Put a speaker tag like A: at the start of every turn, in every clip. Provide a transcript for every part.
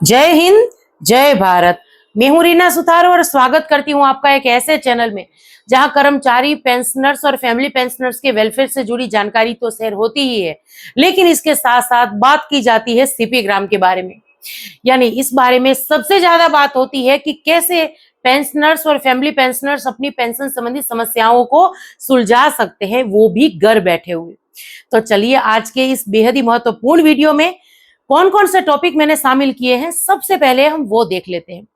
A: जय हिंद, जय भारत। मैं हूं रीना सुथार और स्वागत करती हूं आपका एक ऐसे चैनल में जहां कर्मचारी पेंशनर्स और फैमिली पेंशनर्स के वेलफेयर से जुड़ी जानकारी तो शेयर होती ही है, लेकिन इसके साथ साथ बात की जाती है सीपी ग्राम के बारे में। यानी इस बारे में सबसे ज्यादा बात होती है कि कैसे पेंशनर्स और फैमिली पेंशनर्स अपनी पेंशन संबंधी समस्याओं को सुलझा सकते हैं, वो भी घर बैठे हुए। तो चलिए आज के इस बेहद ही महत्वपूर्ण वीडियो में कौन कौन से टॉपिक मैंने शामिल किए हैं, सबसे पहले हम वो देख लेते हैं।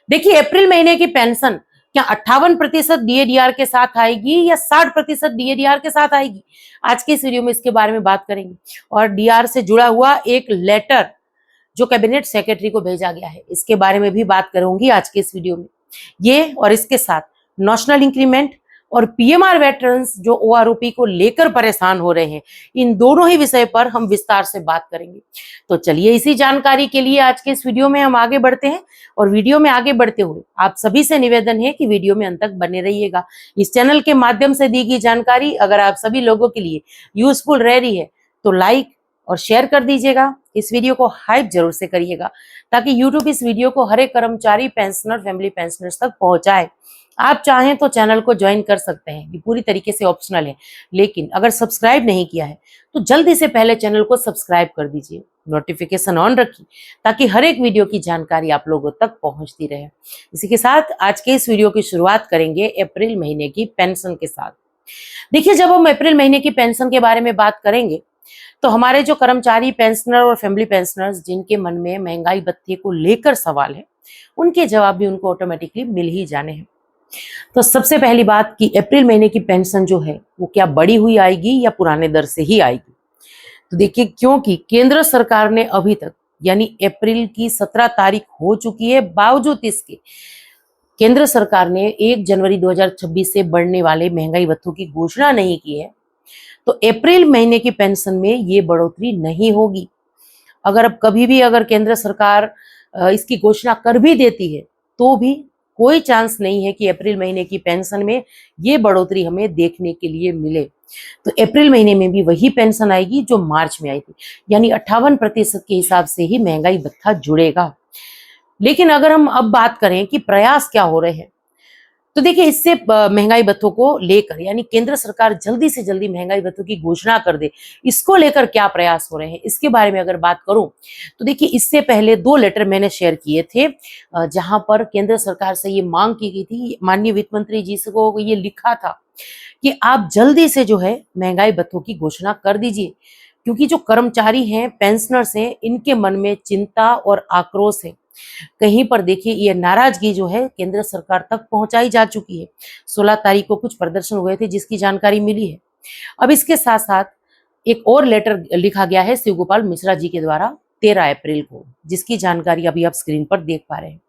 A: देखिए, अप्रैल महीने की पेंशन क्या 58% डीएडीआर के साथ आएगी या 60% डीएडीआर के साथ आएगी? आज के इस वीडियो में इसके बारे में बात करेंगे। और डीआर से जुड़ा हुआ एक लेटर जो कैबिनेट सेक्रेटरी को भेजा गया है, इसके बारे में भी बात करूंगी आज के इस वीडियो में। ये और इसके साथ नेशनल इंक्रीमेंट और पीएमआर वेटरन्स जो ओआरओपी को लेकर परेशान हो रहे हैं, इन दोनों ही विषय पर हम विस्तार से बात करेंगे। तो चलिए इसी जानकारी के लिए आज के इस वीडियो में हम आगे बढ़ते हैं। और वीडियो में आगे बढ़ते हुए आप सभी से निवेदन है कि वीडियो में अंत तक बने रहिएगा। इस चैनल के माध्यम से दी गई जानकारी अगर आप सभी लोगों के लिए यूजफुल रह रही है तो लाइक और शेयर कर दीजिएगा। इस वीडियो को हाइप जरूर से करिएगा ताकि यूट्यूब इस वीडियो को हर एक कर्मचारी पेंशनर फैमिली पेंशनर्स तक पहुंचाए। आप चाहें तो चैनल को ज्वाइन कर सकते हैं, ये पूरी तरीके से ऑप्शनल है, लेकिन अगर सब्सक्राइब नहीं किया है तो जल्दी से पहले चैनल को सब्सक्राइब कर दीजिए, नोटिफिकेशन ऑन रखिए ताकि हर एक वीडियो की जानकारी आप लोगों तक पहुंचती रहे। इसी के साथ आज के इस वीडियो की शुरुआत करेंगे अप्रैल महीने की पेंशन के साथ। देखिए, जब हम अप्रैल महीने की पेंशन के बारे में बात करेंगे तो हमारे जो कर्मचारी पेंशनर और फैमिली पेंशनर्स जिनके मन में महंगाई भत्ते को लेकर सवाल है, उनके जवाब भी उनको ऑटोमेटिकली मिल ही जाने हैं। तो सबसे पहली बात कि अप्रैल महीने की पेंशन जो है वो क्या बढ़ी हुई आएगी या पुराने दर से ही आएगी? तो देखिए, क्योंकि केंद्र सरकार ने अभी तक यानी अप्रैल की 17 तारीख हो चुकी है, बावजूद इसके केंद्र सरकार ने 1 जनवरी 2026 से बढ़ने वाले महंगाई भत्तों की घोषणा नहीं की है। तो अप्रैल महीने की पेंशन में ये बढ़ोतरी नहीं होगी। अगर अब कभी भी अगर केंद्र सरकार इसकी घोषणा कर भी देती है तो भी कोई चांस नहीं है कि अप्रैल महीने की पेंशन में ये बढ़ोतरी हमें देखने के लिए मिले। तो अप्रैल महीने में भी वही पेंशन आएगी जो मार्च में आई थी, यानी 58% के हिसाब से ही महंगाई भत्ता जुड़ेगा। लेकिन अगर हम अब बात करें कि प्रयास क्या हो रहे हैं, तो देखिए इससे महंगाई भत्तों को लेकर यानी केंद्र सरकार जल्दी से जल्दी महंगाई भत्तों की घोषणा कर दे, इसको लेकर क्या प्रयास हो रहे हैं, इसके बारे में अगर बात करूं तो देखिए इससे पहले 2 लेटर मैंने शेयर किए थे जहां पर केंद्र सरकार से ये मांग की गई थी। माननीय वित्त मंत्री जी से को ये लिखा था कि आप जल्दी से जो है महंगाई भत्तों की घोषणा कर दीजिए, क्योंकि जो कर्मचारी हैं पेंशनर्स हैं, इनके मन में चिंता और आक्रोश है। कहीं पर देखिए ये नाराजगी जो है केंद्र सरकार तक पहुंचाई जा चुकी है। 16 तारीख को कुछ प्रदर्शन हुए थे जिसकी जानकारी मिली है। अब इसके साथ साथ एक और लेटर लिखा गया है शिव गोपाल मिश्रा जी के द्वारा 13 अप्रैल को, जिसकी जानकारी अभी आप स्क्रीन पर देख पा रहे हैं।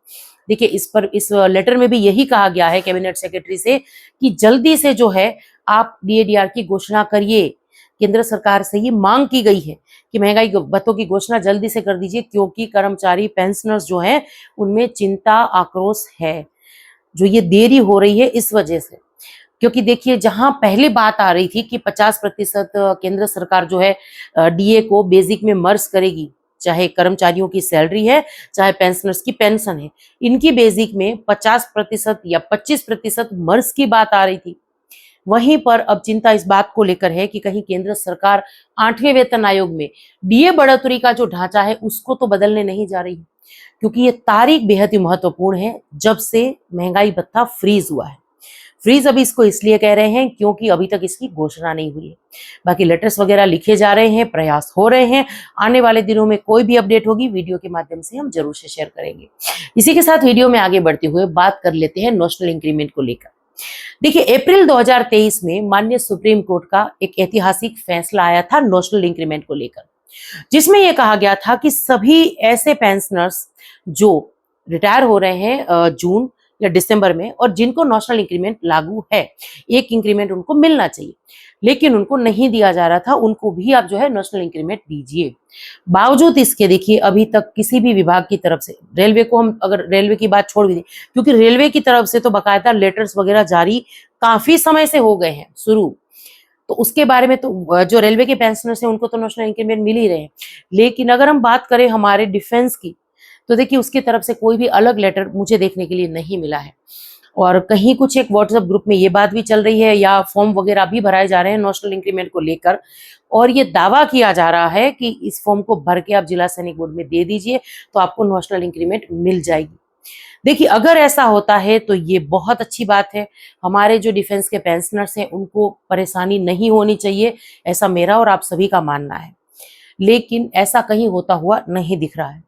A: देखिए इस लेटर में भी यही कहा गया है कैबिनेट सेक्रेटरी से कि जल्दी से जो है आप डीएडीआर की घोषणा करिए। केंद्र सरकार से ये मांग की गई है कि महंगाई भत्तों की घोषणा जल्दी से कर दीजिए, क्योंकि कर्मचारी पेंशनर्स जो हैं उनमें चिंता आक्रोश है, जो ये देरी हो रही है इस वजह से। क्योंकि देखिए जहां पहले बात आ रही थी कि 50% केंद्र सरकार जो है डीए को बेसिक में मर्ज करेगी, चाहे कर्मचारियों की सैलरी है चाहे पेंशनर्स की पेंशन है, इनकी बेसिक में 50% या 25% मर्ज की बात आ रही थी। वहीं पर अब चिंता इस बात को लेकर है कि कहीं केंद्र सरकार 8वें वेतन आयोग में डीए बढ़ोतरी का जो ढांचा है उसको तो बदलने नहीं जा रही, क्योंकि ये तारीख बेहद ही महत्वपूर्ण है जब से महंगाई भत्ता फ्रीज हुआ है। फ्रीज अभी इसको इसलिए कह रहे हैं क्योंकि अभी तक इसकी घोषणा नहीं हुई है। बाकी लेटर्स वगैरह लिखे जा रहे हैं, प्रयास हो रहे हैं। आने वाले दिनों में कोई भी अपडेट होगी वीडियो के माध्यम से हम जरूर से शेयर करेंगे। इसी के साथ वीडियो में आगे बढ़ते हुए बात कर लेते हैं नेशनल इंक्रीमेंट को लेकर। देखिए अप्रैल 2023 में माननीय सुप्रीम कोर्ट का एक ऐतिहासिक फैसला आया था नेशनल इंक्रीमेंट को लेकर, जिसमें यह कहा गया था कि सभी ऐसे पेंशनर्स जो रिटायर हो रहे हैं जून या दिसंबर में और जिनको नेशनल इंक्रीमेंट लागू है, एक इंक्रीमेंट उनको मिलना चाहिए, लेकिन उनको नहीं दिया जा रहा था, उनको भी आप जो है नेशनल इंक्रीमेंट दीजिए। बावजूद इसके देखिए अभी तक किसी भी विभाग की तरफ से, रेलवे को हम अगर रेलवे की बात छोड़ भी दें, क्योंकि रेलवे की तरफ से तो बाकायदा लेटर्स वगैरह जारी काफी समय से हो गए हैं शुरू, तो उसके बारे में तो जो रेलवे के पेंशनर्स हैं उनको तो नेशनल इंक्रीमेंट मिल ही रहे हैं। लेकिन अगर हम बात करें हमारे डिफेंस की, तो देखिए उसकी तरफ से कोई भी अलग लेटर मुझे देखने के लिए नहीं मिला है। और कहीं कुछ एक व्हाट्सएप ग्रुप में ये बात भी चल रही है या फॉर्म वगैरह भी भराए जा रहे हैं नेशनल इंक्रीमेंट को लेकर, और ये दावा किया जा रहा है कि इस फॉर्म को भर के आप जिला सैनिक बोर्ड में दे दीजिए तो आपको नेशनल इंक्रीमेंट मिल जाएगी। देखिए अगर ऐसा होता है तो ये बहुत अच्छी बात है। हमारे जो डिफेंस के पेंशनर्स हैं उनको परेशानी नहीं होनी चाहिए, ऐसा मेरा और आप सभी का मानना है। लेकिन ऐसा कहीं होता हुआ नहीं दिख रहा है,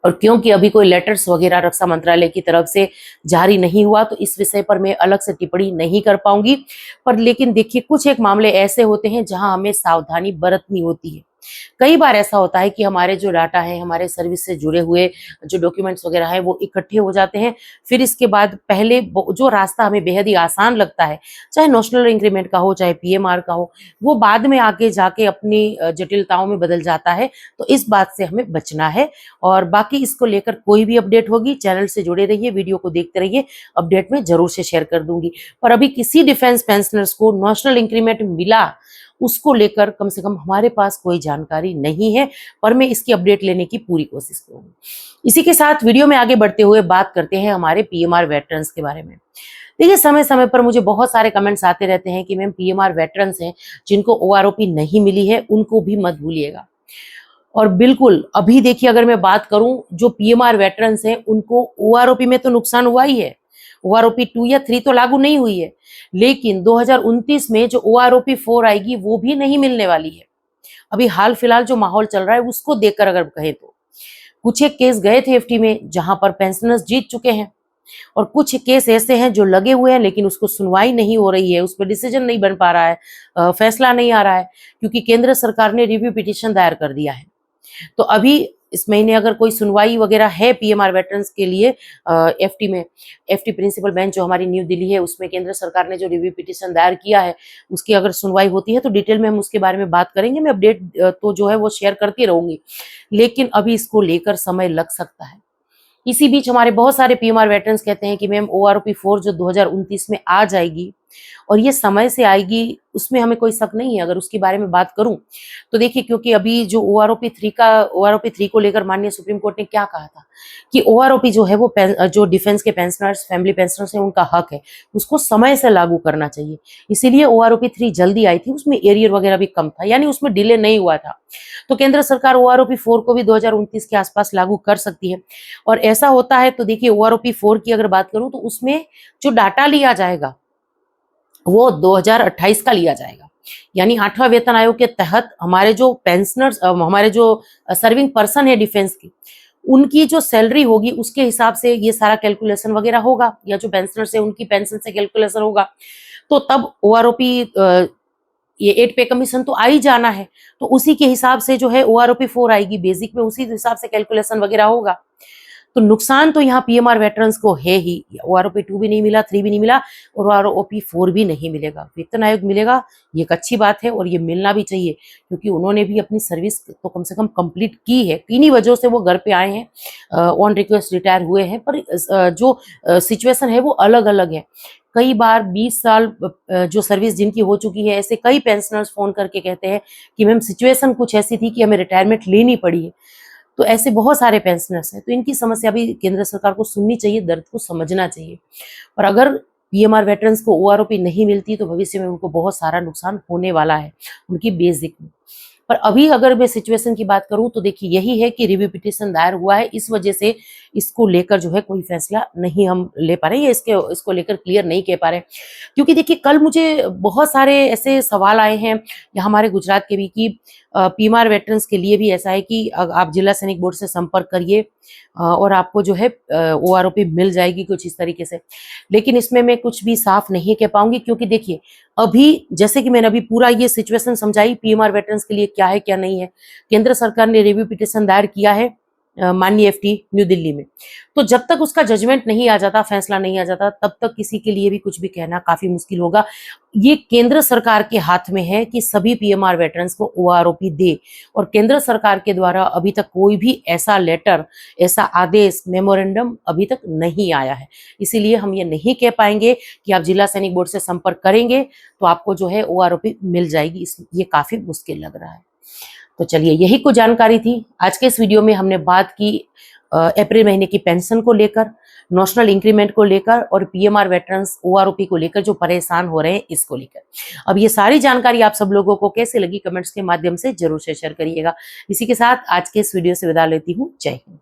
A: और क्योंकि अभी कोई लेटर्स वगैरह रक्षा मंत्रालय की तरफ से जारी नहीं हुआ तो इस विषय पर मैं अलग से टिप्पणी नहीं कर पाऊंगी। पर लेकिन देखिए कुछ एक मामले ऐसे होते हैं जहां हमें सावधानी बरतनी होती है। कई बार ऐसा होता है कि हमारे जो डाटा है, हमारे सर्विस से जुड़े हुए जो डॉक्यूमेंट्स वगैरह है वो इकट्ठे हो जाते हैं। फिर इसके बाद पहले जो रास्ता हमें बेहद ही आसान लगता है, चाहे नेशनल इंक्रीमेंट का हो चाहे पीएमआर का हो, वो बाद में आके जाके अपनी जटिलताओं में बदल जाता है। तो इस बात से हमें बचना है। और बाकी इसको लेकर कोई भी अपडेट होगी चैनल से जुड़े रहिए, वीडियो को देखते रहिए, अपडेट में जरूर से शेयर कर दूंगी। पर अभी किसी डिफेंस पेंशनर्स को नेशनल इंक्रीमेंट मिला उसको लेकर कम से कम हमारे पास कोई जानकारी नहीं है, पर मैं इसकी अपडेट लेने की पूरी कोशिश करूंगी। इसी के साथ वीडियो में आगे बढ़ते हुए बात करते हैं हमारे पीएमआर वेटरन्स के बारे में। देखिए समय समय पर मुझे बहुत सारे कमेंट्स आते रहते हैं कि मैम पीएमआर वेटरन्स हैं जिनको ओआरओपी नहीं मिली है उनको भी मत भूलिएगा। और बिल्कुल अभी देखिए अगर मैं बात करूं जो पीएमआर वेटरन्स हैं उनको ओआरओपी में तो नुकसान हुआ ही है। ओआरओपी 2 या 3 तो लागू नहीं हुई है, लेकिन 2029 में जो ओआरओपी 4 आएगी वो भी नहीं मिलने वाली है। अभी हाल फिलहाल जो माहौल चल रहा है उसको देखकर अगर कहें तो कुछ एक केस गए थे एफटी में जहां पर पेंशनर्स जीत चुके हैं, और कुछ केस ऐसे हैं जो लगे हुए हैं लेकिन उसको सुनवाई नहीं हो रही है, उस पर डिसीजन नहीं बन पा रहा है, फैसला नहीं आ रहा है क्योंकि केंद्र सरकार ने रिव्यू पिटीशन दायर कर दिया है। तो अभी इस महीने अगर कोई सुनवाई वगैरह है पीएमआर वेटरन्स के लिए एफटी में, एफटी प्रिंसिपल बेंच जो हमारी न्यू दिल्ली है उसमें केंद्र सरकार ने जो रिव्यू पिटीशन दायर किया है उसकी अगर सुनवाई होती है तो डिटेल में हम उसके बारे में बात करेंगे। मैं अपडेट तो जो है वो शेयर करती रहूंगी, लेकिन अभी इसको लेकर समय लग सकता है। इसी बीच हमारे बहुत सारे पीएमआर वेटरन्स कहते हैं कि मैम ओआरओपी 4 जो 2029 में आ जाएगी और ये समय से आएगी, उसमें हमें कोई शक नहीं है। अगर उसके बारे में बात करूं तो देखिए क्योंकि अभी जो ओआरओपी 3 को लेकर माननीय सुप्रीम कोर्ट ने क्या कहा था कि ओआरओपी जो है वो जो डिफेंस के पेंशनर्स, फैमिली पेंशनर्स हैं उनका हक है, उसको समय से लागू करना चाहिए। इसीलिए ओआरओपी 3 जल्दी आई थी, उसमें एरियर वगैरह भी कम था, यानी उसमें डिले नहीं हुआ था। तो केंद्र सरकार ओआरओपी 4 को भी 2029 के आसपास लागू कर सकती है। और ऐसा होता है तो देखिए ओआरओपी 4 की अगर बात करूं तो उसमें जो डाटा लिया जाएगा वो 2028 का लिया जाएगा, यानी 8वां वेतन आयोग के तहत हमारे जो पेंशनर्स, हमारे जो सर्विंग पर्सन है डिफेंस की, उनकी जो सैलरी होगी उसके हिसाब से ये सारा कैलकुलेशन वगैरह होगा, या जो पेंशनर्स है उनकी पेंशन से कैलकुलेशन होगा। तो तब ओआरओपी ये 8 पे कमीशन तो आ ही जाना है, तो उसी के हिसाब से जो है ओआरओपी 4 आएगी, बेसिक में उसी हिसाब से कैलकुलेशन वगैरह होगा। तो नुकसान तो यहाँ पीएमआर वेटरन्स को है ही। ओआरओपी 2 भी नहीं मिला, 3 भी नहीं मिला, और ओआरओपी 4 भी नहीं मिलेगा। वेतन आयोग मिलेगा, ये एक अच्छी बात है और ये मिलना भी चाहिए क्योंकि उन्होंने भी अपनी सर्विस तो कम से कम कंप्लीट की है। किन्हीं वजहों से वो घर पे आए हैं, ऑन रिक्वेस्ट रिटायर हुए हैं, पर जो सिचुएशन है वो अलग अलग है। कई बार 20 साल जो सर्विस जिनकी हो चुकी है, ऐसे कई पेंशनर्स फोन करके कहते हैं कि मैम सिचुएशन कुछ ऐसी थी कि हमें रिटायरमेंट लेनी पड़ी है। तो ऐसे बहुत सारे पेंशनर्स हैं, तो इनकी समस्या भी केंद्र सरकार को सुननी चाहिए, दर्द को समझना चाहिए। और अगर पीएमआर वेटरन्स को ओआरओपी नहीं मिलती तो भविष्य में उनको बहुत सारा नुकसान होने वाला है उनकी बेसिक में। पर अभी अगर मैं सिचुएशन की बात करूं तो देखिए यही है कि रिव्यू पिटीशन दायर हुआ है, इस वजह से इसको लेकर जो है कोई फैसला नहीं हम ले पा रहे हैं, इसको लेकर क्लियर नहीं कह पा रहे। क्योंकि देखिए कल मुझे बहुत सारे ऐसे सवाल आए हैं या हमारे गुजरात के भी कि पीएमआर वेटरन्स के लिए भी ऐसा है कि आप जिला सैनिक बोर्ड से संपर्क करिए और आपको जो है ओआरओपी मिल जाएगी, कुछ इस तरीके से। लेकिन इसमें मैं कुछ भी साफ नहीं कह पाऊंगी क्योंकि देखिए अभी जैसे कि मैंने अभी पूरा ये सिचुएशन समझाई पीएमआर वेटरन्स के लिए क्या है क्या नहीं है। केंद्र सरकार ने रिव्यू पिटीशन दायर किया है माननीय एफटी न्यू दिल्ली में, तो जब तक उसका जजमेंट नहीं आ जाता, फैसला नहीं आ जाता, तब तक किसी के लिए भी कुछ भी कहना काफी मुश्किल होगा। ये केंद्र सरकार के हाथ में है कि सभी पीएमआर वेटरन्स को ओआरओपी दे, और केंद्र सरकार के द्वारा अभी तक कोई भी ऐसा लेटर, ऐसा आदेश, मेमोरेंडम अभी तक नहीं आया है। इसीलिए हम ये नहीं कह पाएंगे कि आप जिला सैनिक बोर्ड से संपर्क करेंगे तो आपको जो है ओआरओपी मिल जाएगी, ये काफी मुश्किल लग रहा है। तो चलिए यही कुछ जानकारी थी। आज के इस वीडियो में हमने बात की अप्रैल महीने की पेंशन को लेकर, नेशनल इंक्रीमेंट को लेकर और पीएमआर वेटरन्स ओआरओपी को लेकर जो परेशान हो रहे हैं इसको लेकर। अब ये सारी जानकारी आप सब लोगों को कैसे लगी कमेंट्स के माध्यम से जरूर से शेयर करिएगा। इसी के साथ आज के इस वीडियो से विदा लेती हूँ। जय हिंद।